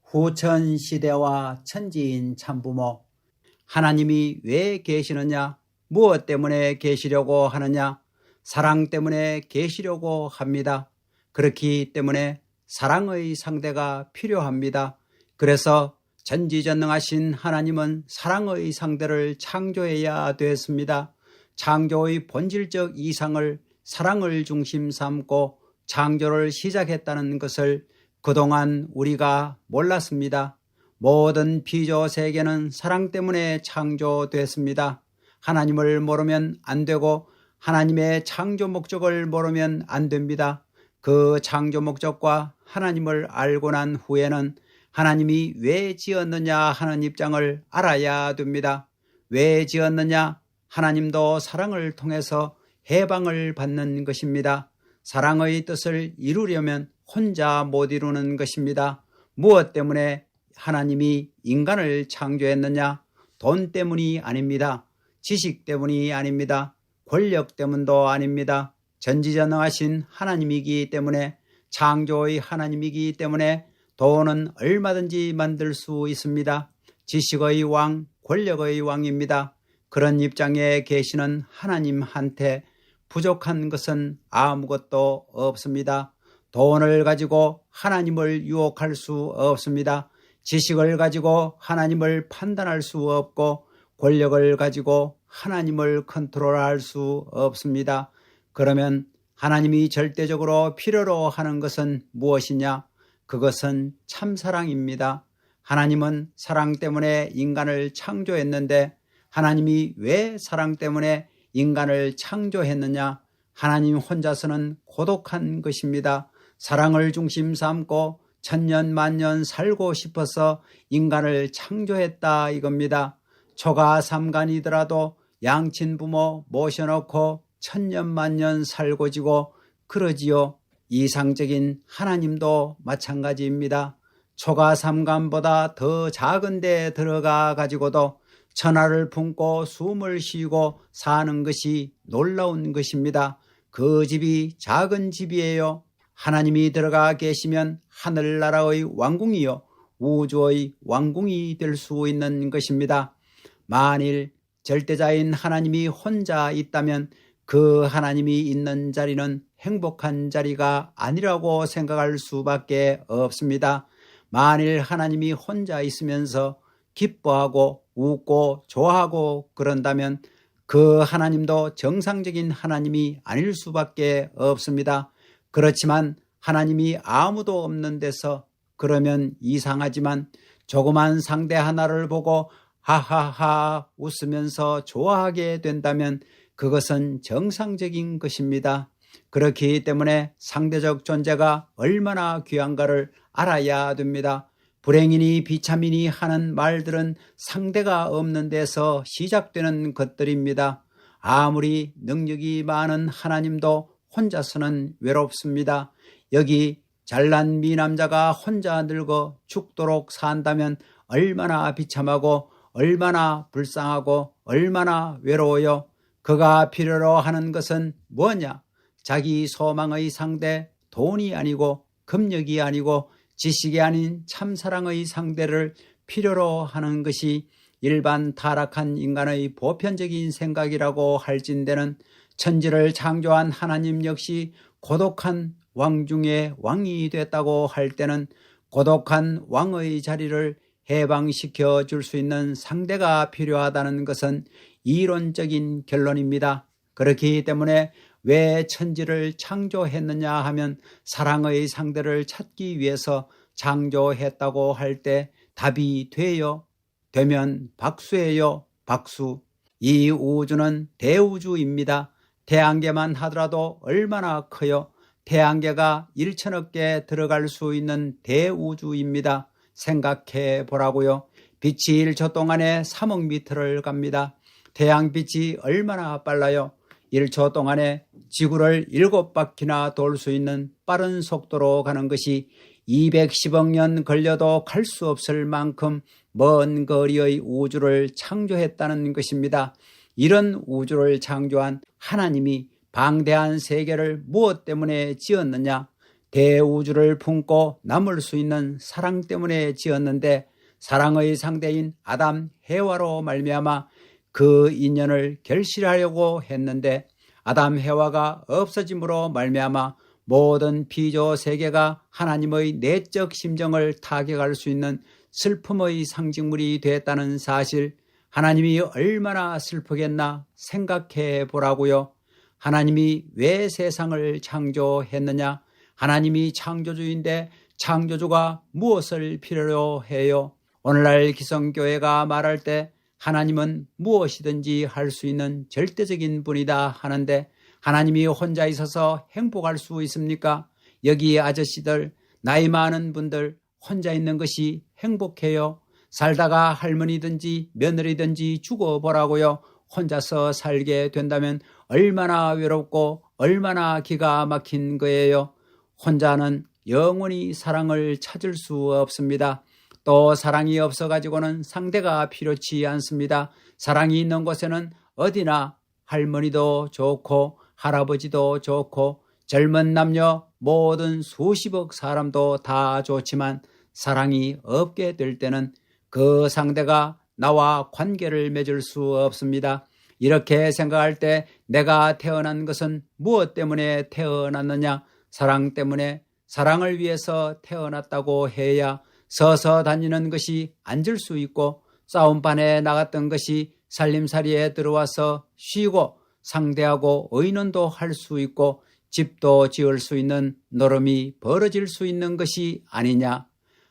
후천시대와 천지인 참부모, 하나님이 왜 계시느냐? 무엇 때문에 계시려고 하느냐? 사랑 때문에 계시려고 합니다. 그렇기 때문에 사랑의 상대가 필요합니다. 그래서 전지전능하신 하나님은 사랑의 상대를 창조해야 됐습니다. 창조의 본질적 이상을 사랑을 중심 삼고 창조를 시작했다는 것을 그동안 우리가 몰랐습니다. 모든 피조 세계는 사랑 때문에 창조됐습니다. 하나님을 모르면 안 되고 하나님의 창조 목적을 모르면 안 됩니다. 그 창조 목적과 하나님을 알고 난 후에는 하나님이 왜 지었느냐 하는 입장을 알아야 됩니다. 왜 지었느냐? 하나님도 사랑을 통해서 해방을 받는 것입니다. 사랑의 뜻을 이루려면 혼자 못 이루는 것입니다. 무엇 때문에 하나님이 인간을 창조했느냐? 돈 때문이 아닙니다. 지식 때문이 아닙니다. 권력 때문도 아닙니다. 전지전능하신 하나님이기 때문에, 창조의 하나님이기 때문에 돈은 얼마든지 만들 수 있습니다. 지식의 왕, 권력의 왕입니다. 그런 입장에 계시는 하나님한테 부족한 것은 아무것도 없습니다. 돈을 가지고 하나님을 유혹할 수 없습니다. 지식을 가지고 하나님을 판단할 수 없고 권력을 가지고 하나님을 컨트롤할 수 없습니다. 그러면 하나님이 절대적으로 필요로 하는 것은 무엇이냐? 그것은 참사랑입니다. 하나님은 사랑 때문에 인간을 창조했는데 하나님이 왜 사랑 때문에 인간을 창조했느냐? 하나님 혼자서는 고독한 것입니다. 사랑을 중심 삼고 천년 만년 살고 싶어서 인간을 창조했다 이겁니다. 초가 삼간이더라도 양친 부모 모셔놓고 천년 만년 살고 지고 그러지요. 이상적인 하나님도 마찬가지입니다. 초가 삼간보다 더 작은 데 들어가 가지고도 천하를 품고 숨을 쉬고 사는 것이 놀라운 것입니다. 그 집이 작은 집이에요. 하나님이 들어가 계시면 하늘나라의 왕궁이요 우주의 왕궁이 될 수 있는 것입니다. 만일 절대자인 하나님이 혼자 있다면 그 하나님이 있는 자리는 행복한 자리가 아니라고 생각할 수밖에 없습니다. 만일 하나님이 혼자 있으면서 기뻐하고 웃고 좋아하고 그런다면 그 하나님도 정상적인 하나님이 아닐 수밖에 없습니다. 그렇지만 하나님이 아무도 없는 데서 그러면 이상하지만 조그만 상대 하나를 보고 하하하 웃으면서 좋아하게 된다면 그것은 정상적인 것입니다. 그렇기 때문에 상대적 존재가 얼마나 귀한가를 알아야 됩니다. 불행이니 비참이니 하는 말들은 상대가 없는 데서 시작되는 것들입니다. 아무리 능력이 많은 하나님도 혼자서는 외롭습니다. 여기 잘난 미남자가 혼자 늙어 죽도록 산다면 얼마나 비참하고 얼마나 불쌍하고 얼마나 외로워요. 그가 필요로 하는 것은 뭐냐? 자기 소망의 상대 돈이 아니고 금력이 아니고 지식이 아닌 참사랑의 상대를 필요로 하는 것이 일반 타락한 인간의 보편적인 생각이라고 할진대는 천지를 창조한 하나님 역시 고독한 왕 중에 왕이 됐다고 할 때는 고독한 왕의 자리를 해방시켜 줄 수 있는 상대가 필요하다는 것은 이론적인 결론입니다. 그렇기 때문에 왜 천지를 창조했느냐 하면 사랑의 상대를 찾기 위해서 창조했다고 할 때 답이 돼요. 되면 박수예요. 박수. 이 우주는 대우주입니다. 태양계만 하더라도 얼마나 커요. 태양계가 1천억 개 들어갈 수 있는 대우주입니다. 생각해 보라고요. 빛이 1초 동안에 3억 미터를 갑니다. 태양빛이 얼마나 빨라요. 1초 동안에 지구를 7바퀴나 돌 수 있는 빠른 속도로 가는 것이 210억 년 걸려도 갈 수 없을 만큼 먼 거리의 우주를 창조했다는 것입니다. 이런 우주를 창조한 하나님이 방대한 세계를 무엇 때문에 지었느냐? 대우주를 품고 남을 수 있는 사랑 때문에 지었는데 사랑의 상대인 아담 해와로 말미암아 그 인연을 결실하려고 했는데 아담 해와가 없어짐으로 말미암아 모든 피조 세계가 하나님의 내적 심정을 타격할 수 있는 슬픔의 상징물이 되었다는 사실, 하나님이 얼마나 슬프겠나 생각해 보라고요. 하나님이 왜 세상을 창조했느냐? 하나님이 창조주인데 창조주가 무엇을 필요로 해요? 오늘날 기성교회가 말할 때 하나님은 무엇이든지 할 수 있는 절대적인 분이다 하는데 하나님이 혼자 있어서 행복할 수 있습니까? 여기 아저씨들, 나이 많은 분들 혼자 있는 것이 행복해요? 살다가 할머니든지 며느리든지 죽어보라고요. 혼자서 살게 된다면 얼마나 외롭고 얼마나 기가 막힌 거예요. 혼자는 영원히 사랑을 찾을 수 없습니다. 또 사랑이 없어가지고는 상대가 필요치 않습니다. 사랑이 있는 곳에는 어디나 할머니도 좋고 할아버지도 좋고 젊은 남녀 모든 수십억 사람도 다 좋지만 사랑이 없게 될 때는 그 상대가 나와 관계를 맺을 수 없습니다. 이렇게 생각할 때 내가 태어난 것은 무엇 때문에 태어났느냐? 사랑 때문에, 사랑을 위해서 태어났다고 해야 서서 다니는 것이 앉을 수 있고 싸움판에 나갔던 것이 살림살이에 들어와서 쉬고 상대하고 의논도 할 수 있고 집도 지을 수 있는 노름이 벌어질 수 있는 것이 아니냐?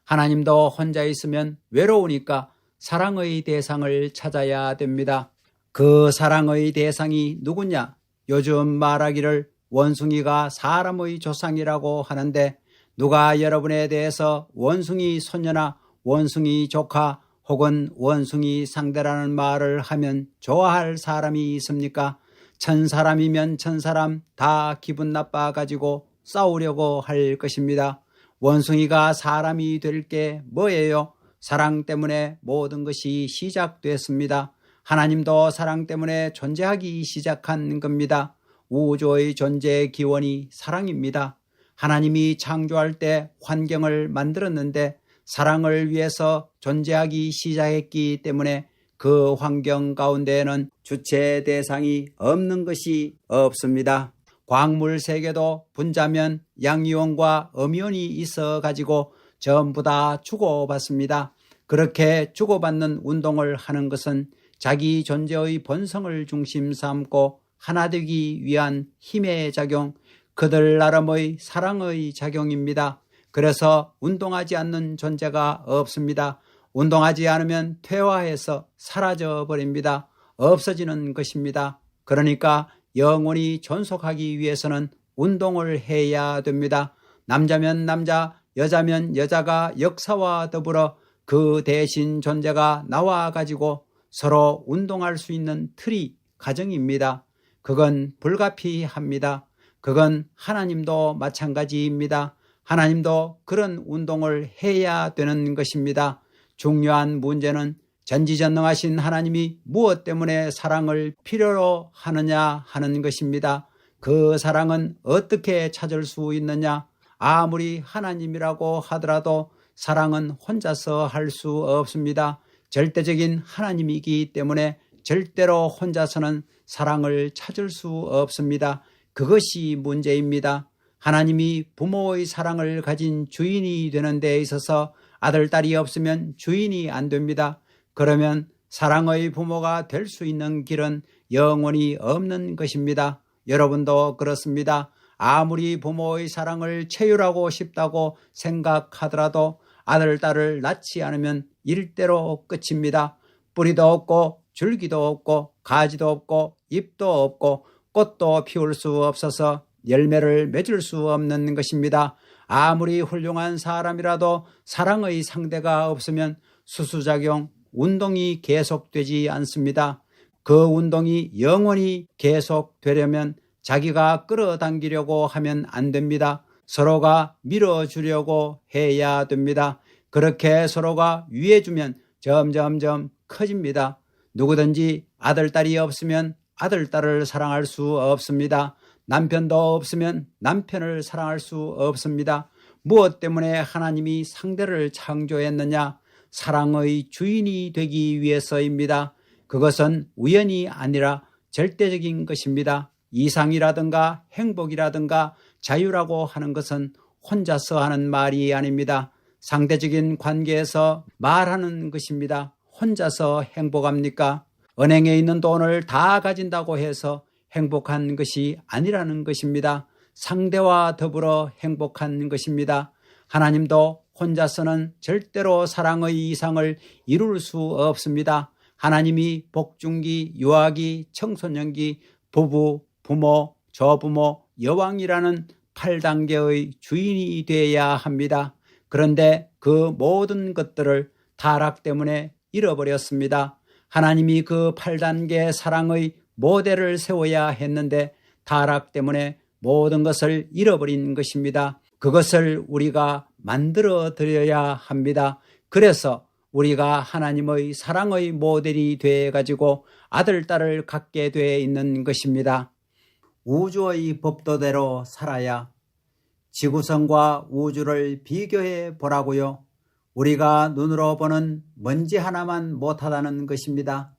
하나님도 혼자 있으면 외로우니까 사랑의 대상을 찾아야 됩니다. 그 사랑의 대상이 누구냐? 요즘 말하기를 원숭이가 사람의 조상이라고 하는데 누가 여러분에 대해서 원숭이 손녀나 원숭이 조카 혹은 원숭이 상대라는 말을 하면 좋아할 사람이 있습니까? 천 사람이면 천 사람 다 기분 나빠가지고 싸우려고 할 것입니다. 원숭이가 사람이 될 게 뭐예요? 사랑 때문에 모든 것이 시작됐습니다. 하나님도 사랑 때문에 존재하기 시작한 겁니다. 우주의 존재의 기원이 사랑입니다. 하나님이 창조할 때 환경을 만들었는데 사랑을 위해서 존재하기 시작했기 때문에 그 환경 가운데에는 주체 대상이 없는 것이 없습니다. 광물 세계도 분자면 양이온과 음이온이 있어 가지고 전부 다 주고받습니다. 그렇게 주고받는 운동을 하는 것은 자기 존재의 본성을 중심 삼고 하나 되기 위한 힘의 작용, 그들 나름의 사랑의 작용입니다. 그래서 운동하지 않는 존재가 없습니다. 운동하지 않으면 퇴화해서 사라져 버립니다. 없어지는 것입니다. 그러니까 영원히 존속하기 위해서는 운동을 해야 됩니다. 남자면 남자, 여자면 여자가 역사와 더불어 그 대신 존재가 나와 가지고 서로 운동할 수 있는 틀이 가정입니다. 그건 불가피합니다. 그건 하나님도 마찬가지입니다. 하나님도 그런 운동을 해야 되는 것입니다. 중요한 문제는 전지전능하신 하나님이 무엇 때문에 사랑을 필요로 하느냐 하는 것입니다. 그 사랑은 어떻게 찾을 수 있느냐? 아무리 하나님이라고 하더라도 사랑은 혼자서 할 수 없습니다. 절대적인 하나님이기 때문에 절대로 혼자서는 사랑을 찾을 수 없습니다. 그것이 문제입니다. 하나님이 부모의 사랑을 가진 주인이 되는 데 있어서 아들, 딸이 없으면 주인이 안 됩니다. 그러면 사랑의 부모가 될 수 있는 길은 영원히 없는 것입니다. 여러분도 그렇습니다. 아무리 부모의 사랑을 채율하고 싶다고 생각하더라도 아들, 딸을 낳지 않으면 일대로 끝입니다. 뿌리도 없고 줄기도 없고 가지도 없고 잎도 없고 꽃도 피울 수 없어서 열매를 맺을 수 없는 것입니다. 아무리 훌륭한 사람이라도 사랑의 상대가 없으면 수수작용, 운동이 계속되지 않습니다. 그 운동이 영원히 계속되려면 자기가 끌어당기려고 하면 안 됩니다. 서로가 밀어주려고 해야 됩니다. 그렇게 서로가 위해주면 점점점 커집니다. 누구든지 아들, 딸이 없으면 아들, 딸을 사랑할 수 없습니다. 남편도 없으면 남편을 사랑할 수 없습니다. 무엇 때문에 하나님이 상대를 창조했느냐? 사랑의 주인이 되기 위해서입니다. 그것은 우연이 아니라 절대적인 것입니다. 이상이라든가 행복이라든가 자유라고 하는 것은 혼자서 하는 말이 아닙니다. 상대적인 관계에서 말하는 것입니다. 혼자서 행복합니까? 은행에 있는 돈을 다 가진다고 해서 행복한 것이 아니라는 것입니다. 상대와 더불어 행복한 것입니다. 하나님도 혼자서는 절대로 사랑의 이상을 이룰 수 없습니다. 하나님이 복중기, 유아기, 청소년기, 부부, 부모, 조부모, 여왕이라는 8단계의 주인이 되어야 합니다. 그런데 그 모든 것들을 타락 때문에 잃어버렸습니다. 하나님이 그 8단계 사랑의 모델을 세워야 했는데 타락 때문에 모든 것을 잃어버린 것입니다. 그것을 우리가 만들어 드려야 합니다. 그래서 우리가 하나님의 사랑의 모델이 되어가지고 아들, 딸을 갖게 되어 있는 것입니다. 우주의 법도대로 살아야 지구성과 우주를 비교해 보라고요. 우리가 눈으로 보는 먼지 하나만 못하다는 것입니다.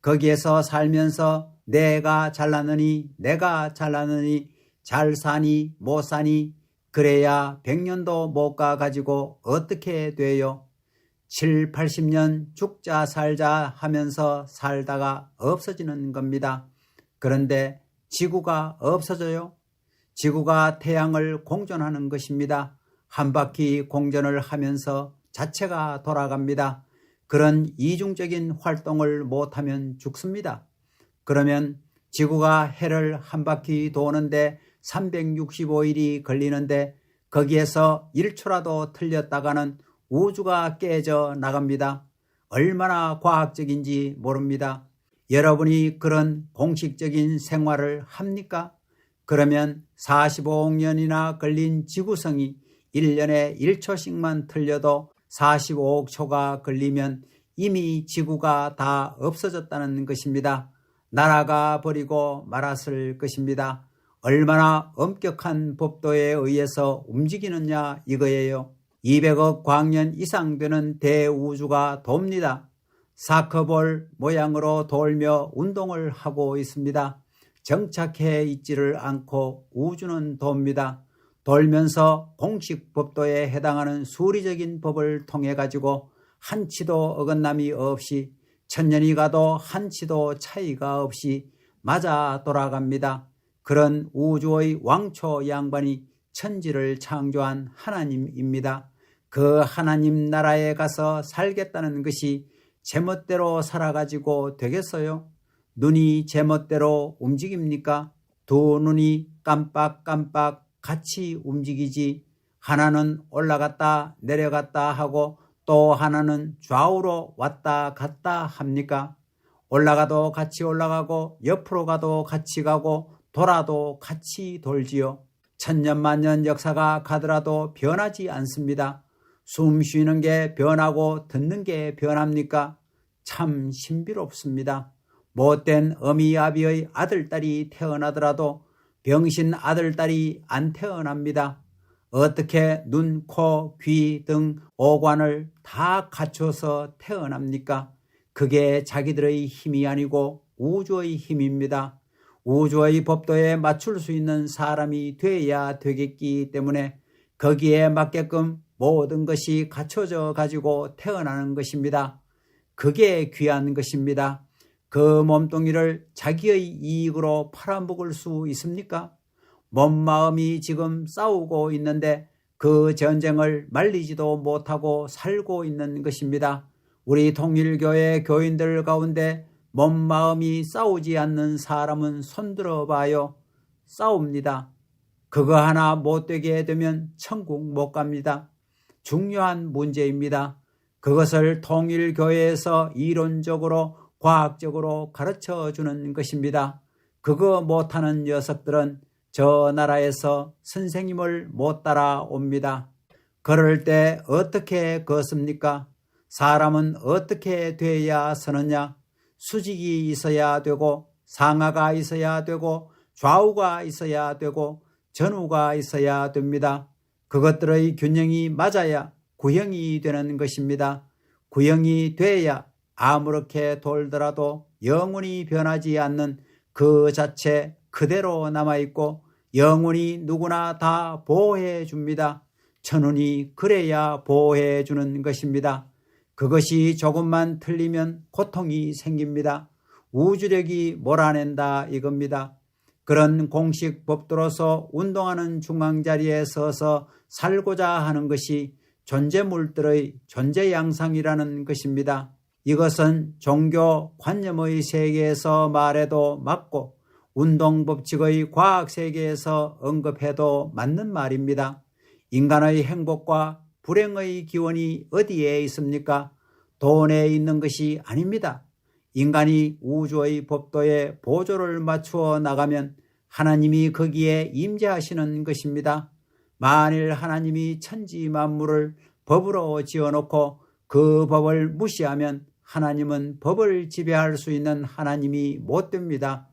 거기에서 살면서 내가 잘나느니 내가 잘나느니 잘 사니 못 사니 그래야 100년도 못 가가지고 어떻게 돼요? 7, 80년 죽자 살자 하면서 살다가 없어지는 겁니다. 그런데 지구가 없어져요? 지구가 태양을 공전하는 것입니다. 한 바퀴 공전을 하면서 자체가 돌아갑니다. 그런 이중적인 활동을 못하면 죽습니다. 그러면 지구가 해를 한 바퀴 도는데 365일이 걸리는데 거기에서 1초라도 틀렸다가는 우주가 깨져 나갑니다. 얼마나 과학적인지 모릅니다. 여러분이 그런 공식적인 생활을 합니까? 그러면 45억 년이나 걸린 지구성이 1년에 1초씩만 틀려도 45억 초가 걸리면 이미 지구가 다 없어졌다는 것입니다. 날아가 버리고 말았을 것입니다. 얼마나 엄격한 법도에 의해서 움직이느냐 이거예요. 200억 광년 이상 되는 대우주가 돕니다. 사커볼 모양으로 돌며 운동을 하고 있습니다. 정착해 있지를 않고 우주는 돕니다. 돌면서 공식 법도에 해당하는 수리적인 법을 통해 가지고 한치도 어긋남이 없이 천년이 가도 한치도 차이가 없이 맞아 돌아갑니다. 그런 우주의 왕초 양반이 천지를 창조한 하나님입니다. 그 하나님 나라에 가서 살겠다는 것이 제멋대로 살아가지고 되겠어요? 눈이 제멋대로 움직입니까? 두 눈이 깜빡깜빡 같이 움직이지 하나는 올라갔다 내려갔다 하고 또 하나는 좌우로 왔다 갔다 합니까? 올라가도 같이 올라가고 옆으로 가도 같이 가고 돌아도 같이 돌지요. 천년만년 역사가 가더라도 변하지 않습니다. 숨 쉬는 게 변하고 듣는 게 변합니까? 참 신비롭습니다. 못된 어미아비의 아들딸이 태어나더라도 병신 아들딸이 안 태어납니다. 어떻게 눈, 코, 귀 등 오관을 다 갖춰서 태어납니까? 그게 자기들의 힘이 아니고 우주의 힘입니다. 우주의 법도에 맞출 수 있는 사람이 돼야 되겠기 때문에 거기에 맞게끔 모든 것이 갖춰져 가지고 태어나는 것입니다. 그게 귀한 것입니다. 그 몸뚱이를 자기의 이익으로 팔아먹을 수 있습니까? 몸 마음이 지금 싸우고 있는데 그 전쟁을 말리지도 못하고 살고 있는 것입니다. 우리 통일교회 교인들 가운데 몸 마음이 싸우지 않는 사람은 손들어 봐요. 싸웁니다. 그거 하나 못되게 되면 천국 못 갑니다. 중요한 문제입니다. 그것을 통일교회에서 이론적으로 과학적으로 가르쳐주는 것입니다. 그거 못하는 녀석들은 저 나라에서 선생님을 못 따라옵니다. 그럴 때 어떻게 걷습니까? 사람은 어떻게 돼야 서느냐? 수직이 있어야 되고 상하가 있어야 되고 좌우가 있어야 되고 전후가 있어야 됩니다. 그것들의 균형이 맞아야 구형이 되는 것입니다. 구형이 돼야 아무렇게 돌더라도 영원히 변하지 않는 그 자체 그대로 남아있고 영원히 누구나 다 보호해 줍니다. 천운이 그래야 보호해 주는 것입니다. 그것이 조금만 틀리면 고통이 생깁니다. 우주력이 몰아낸다 이겁니다. 그런 공식 법도로서 운동하는 중앙자리에 서서 살고자 하는 것이 존재물들의 존재 양상이라는 것입니다. 이것은 종교 관념의 세계에서 말해도 맞고 운동법칙의 과학세계에서 언급해도 맞는 말입니다. 인간의 행복과 불행의 기원이 어디에 있습니까? 돈에 있는 것이 아닙니다. 인간이 우주의 법도에 보조를 맞추어 나가면 하나님이 거기에 임재하시는 것입니다. 만일 하나님이 천지 만물을 법으로 지어놓고 그 법을 무시하면 하나님은 법을 지배할 수 있는 하나님이 못 됩니다.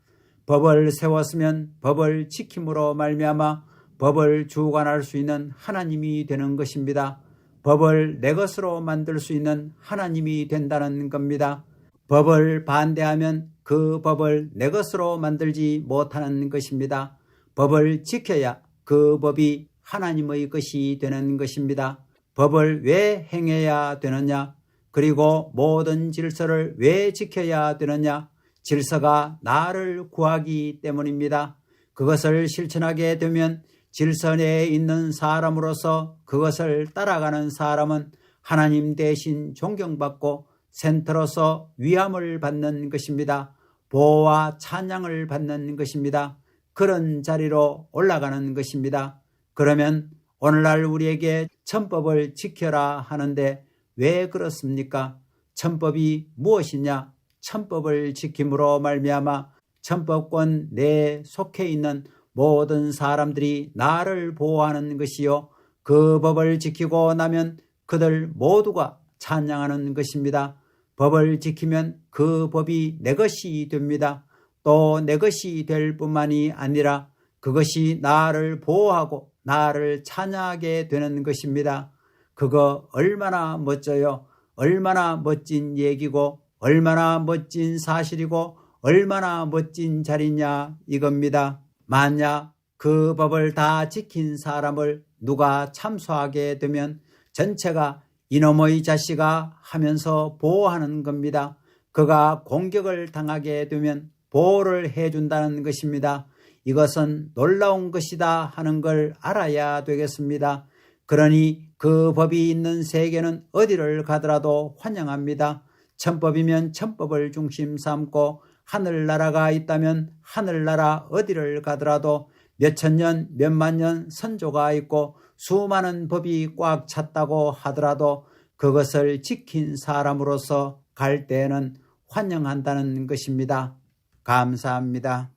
법을 세웠으면 법을 지킴으로 말미암아 법을 주관할 수 있는 하나님이 되는 것입니다. 법을 내 것으로 만들 수 있는 하나님이 된다는 겁니다. 법을 반대하면 그 법을 내 것으로 만들지 못하는 것입니다. 법을 지켜야 그 법이 하나님의 것이 되는 것입니다. 법을 왜 행해야 되느냐? 그리고 모든 질서를 왜 지켜야 되느냐? 질서가 나를 구하기 때문입니다. 그것을 실천하게 되면 질서 내에 있는 사람으로서 그것을 따라가는 사람은 하나님 대신 존경받고 센터로서 위함을 받는 것입니다. 보호와 찬양을 받는 것입니다. 그런 자리로 올라가는 것입니다. 그러면 오늘날 우리에게 천법을 지켜라 하는데 왜 그렇습니까? 천법이 무엇이냐? 천법을 지킴으로 말미암아 천법권 내에 속해 있는 모든 사람들이 나를 보호하는 것이요 그 법을 지키고 나면 그들 모두가 찬양하는 것입니다. 법을 지키면 그 법이 내 것이 됩니다. 또 내 것이 될 뿐만이 아니라 그것이 나를 보호하고 나를 찬양하게 되는 것입니다. 그거 얼마나 멋져요. 얼마나 멋진 얘기고 얼마나 멋진 사실이고 얼마나 멋진 자리냐 이겁니다. 만약 그 법을 다 지킨 사람을 누가 참소하게 되면 전체가 이놈의 자식아 하면서 보호하는 겁니다. 그가 공격을 당하게 되면 보호를 해준다는 것입니다. 이것은 놀라운 것이다 하는 걸 알아야 되겠습니다. 그러니 그 법이 있는 세계는 어디를 가더라도 환영합니다. 천법이면 천법을 중심 삼고 하늘나라가 있다면 하늘나라 어디를 가더라도 몇천 년, 몇만 년 선조가 있고 수많은 법이 꽉 찼다고 하더라도 그것을 지킨 사람으로서 갈 때에는 환영한다는 것입니다. 감사합니다.